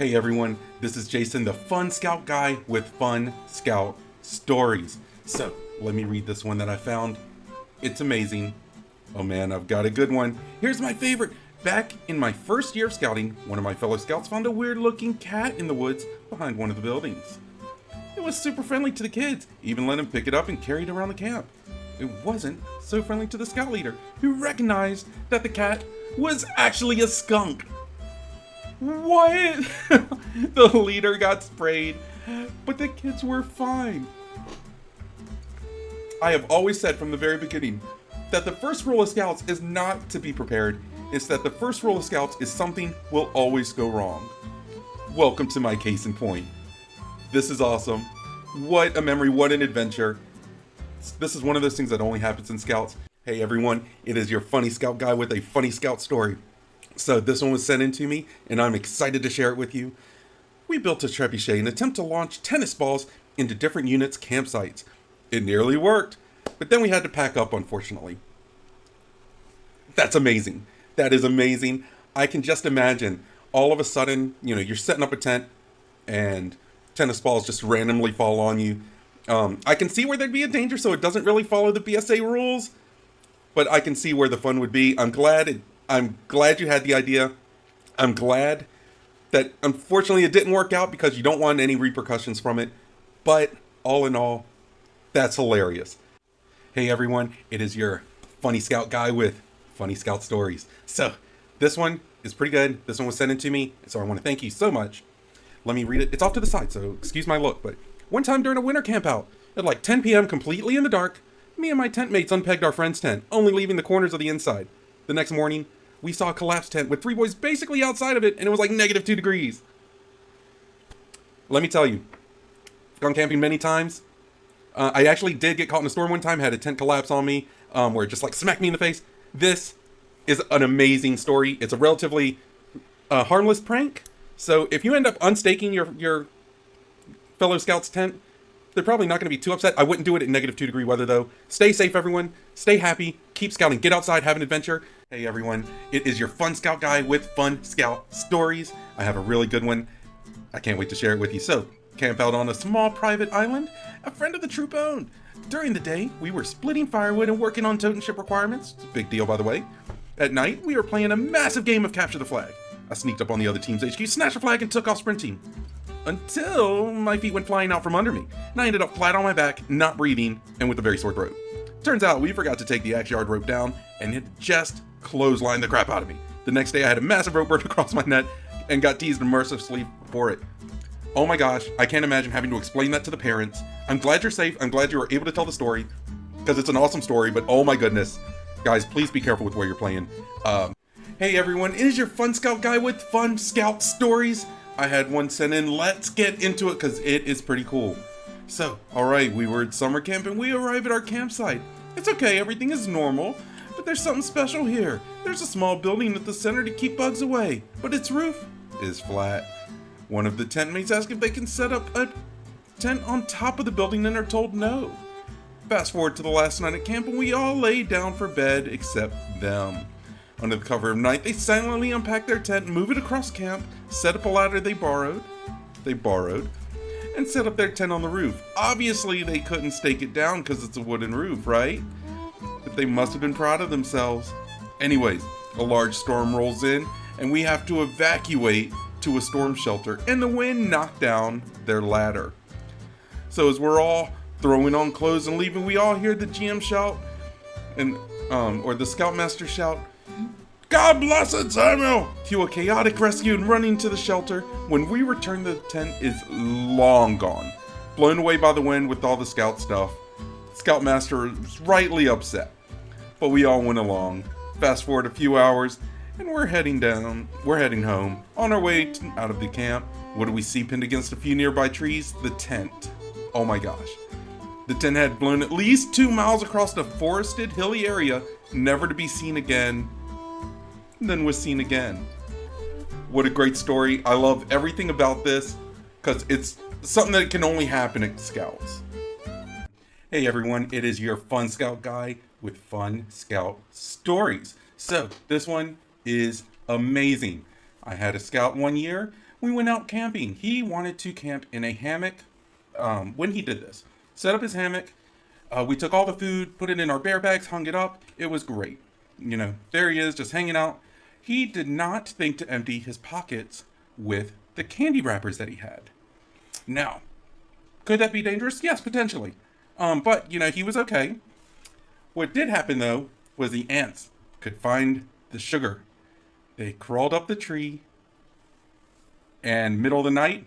Hey everyone, this is Jason, the Fun Scout guy with Fun Scout Stories. So, let me read this one that I found. It's amazing. Oh man, I've got a good one. Here's my favorite. Back in my first year of scouting, one of my fellow scouts found a weird looking cat in the woods behind one of the buildings. It was super friendly to the kids, even let him pick it up and carry it around the camp. It wasn't so friendly to the scout leader, who recognized that the cat was actually a skunk. What? The leader got sprayed, but the kids were fine. I have always said from the very beginning that the first rule of scouts is not to be prepared. It's that the first rule of scouts is something will always go wrong. Welcome to my case in point. This is awesome. What a memory, what an adventure. This is one of those things that only happens in scouts. Hey everyone, it is your funny scout guy with a funny scout story. So this one was sent in to me, and I'm excited to share it with you. We built a trebuchet in an attempt to launch tennis balls into different units' campsites. It nearly worked, but then we had to pack up, unfortunately. That's amazing. That is amazing. I can just imagine all of a sudden, you're setting up a tent and tennis balls just randomly fall on you. I can see where there'd be a danger, so it doesn't really follow the BSA rules, but I can see where the fun would be. I'm glad you had the idea. I'm glad that unfortunately it didn't work out because you don't want any repercussions from it. But all in all, that's hilarious. Hey everyone, it is your funny scout guy with funny scout stories. So this one is pretty good. This one was sent in to me, so I want to thank you so much. Let me read it. It's off to the side, so excuse my look. But one time during a winter camp out at like 10 p.m. completely in the dark, me and my tent mates unpegged our friend's tent, only leaving the corners of the inside. The next morning, we saw a collapsed tent with 3 boys basically outside of it, and it was like -2 degrees. Let me tell you, I've gone camping many times. I actually did get caught in a storm one time, had a tent collapse on me, where it just like smacked me in the face. This is an amazing story. It's a relatively harmless prank. So if you end up unstaking your fellow scout's tent, they're probably not going to be too upset. I wouldn't do it at -2 degree weather though. Stay safe everyone. Stay happy. Keep scouting. Get outside. Have an adventure. Hey everyone. It is your fun scout guy with fun scout stories. I have a really good one. I can't wait to share it with you. So, camp out on a small private island a friend of the troop owned. During the day, we were splitting firewood and working on totem ship requirements. It's a big deal, by the way. At night, we were playing a massive game of capture the flag. I sneaked up on the other team's HQ, snatched a flag, and took off sprinting. Until my feet went flying out from under me, and I ended up flat on my back, not breathing, and with a very sore throat. Turns out we forgot to take the axe yard rope down, and it just clotheslined the crap out of me. The next day I had a massive rope burn across my neck, and got teased mercilessly for it. Oh my gosh, I can't imagine having to explain that to the parents. I'm glad you're safe, I'm glad you were able to tell the story, because it's an awesome story, but oh my goodness. Guys, please be careful with where you're playing. Hey everyone, it is your Fun Scout guy with Fun Scout Stories. I had one sent in. Let's get into it because it is pretty cool. So, alright, we were at summer camp and we arrive at our campsite. It's okay, everything is normal, but there's something special here. There's a small building at the center to keep bugs away, but its roof is flat. One of the tent mates asks if they can set up a tent on top of the building and are told no. Fast forward to the last night at camp and we all lay down for bed except them. Under the cover of night, they silently unpack their tent, move it across camp, set up a ladder they borrowed, and set up their tent on the roof. Obviously, they couldn't stake it down because it's a wooden roof, right? But they must have been proud of themselves. Anyways, a large storm rolls in, and we have to evacuate to a storm shelter, and the wind knocked down their ladder. So as we're all throwing on clothes and leaving, we all hear the GM shout, or the Scoutmaster shout, "God bless it, Samuel!" Cue a chaotic rescue and running to the shelter. When we return, the tent is long gone, blown away by the wind with all the scout stuff. Scoutmaster is rightly upset, but we all went along. Fast forward a few hours, and we're heading home. On our way out of the camp, what do we see pinned against a few nearby trees? The tent. Oh my gosh. The tent had blown at least 2 miles across the forested, hilly area, never to be seen again. Then was seen again. What a great story. I love everything about this because it's something that can only happen at Scouts. Hey everyone, it is your Fun Scout guy with Fun Scout Stories. So this one is amazing. I had a scout one year we went out camping. He wanted to camp in a hammock. When he did this, set up his hammock. We took all the food, put it in our bear bags, hung it up. It was great. You know, there he is, just hanging out. He did not think to empty his pockets with the candy wrappers that he had. Now, could that be dangerous? Yes, potentially. But, you know, he was okay. What did happen, though, was the ants could find the sugar. They crawled up the tree, and middle of the night,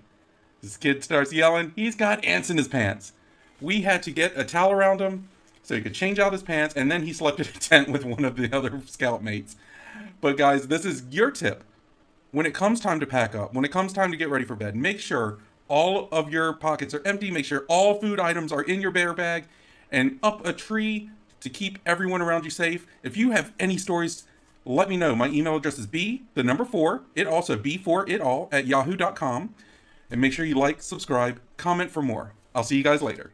this kid starts yelling, he's got ants in his pants. We had to get a towel around him so he could change out his pants, and then he slept in a tent with one of the other scout mates. But guys, this is your tip. When it comes time to pack up, when it comes time to get ready for bed, make sure all of your pockets are empty. Make sure all food items are in your bear bag and up a tree to keep everyone around you safe. If you have any stories, let me know. My email address is b4itall@yahoo.com. And make sure you like, subscribe, comment for more. I'll see you guys later.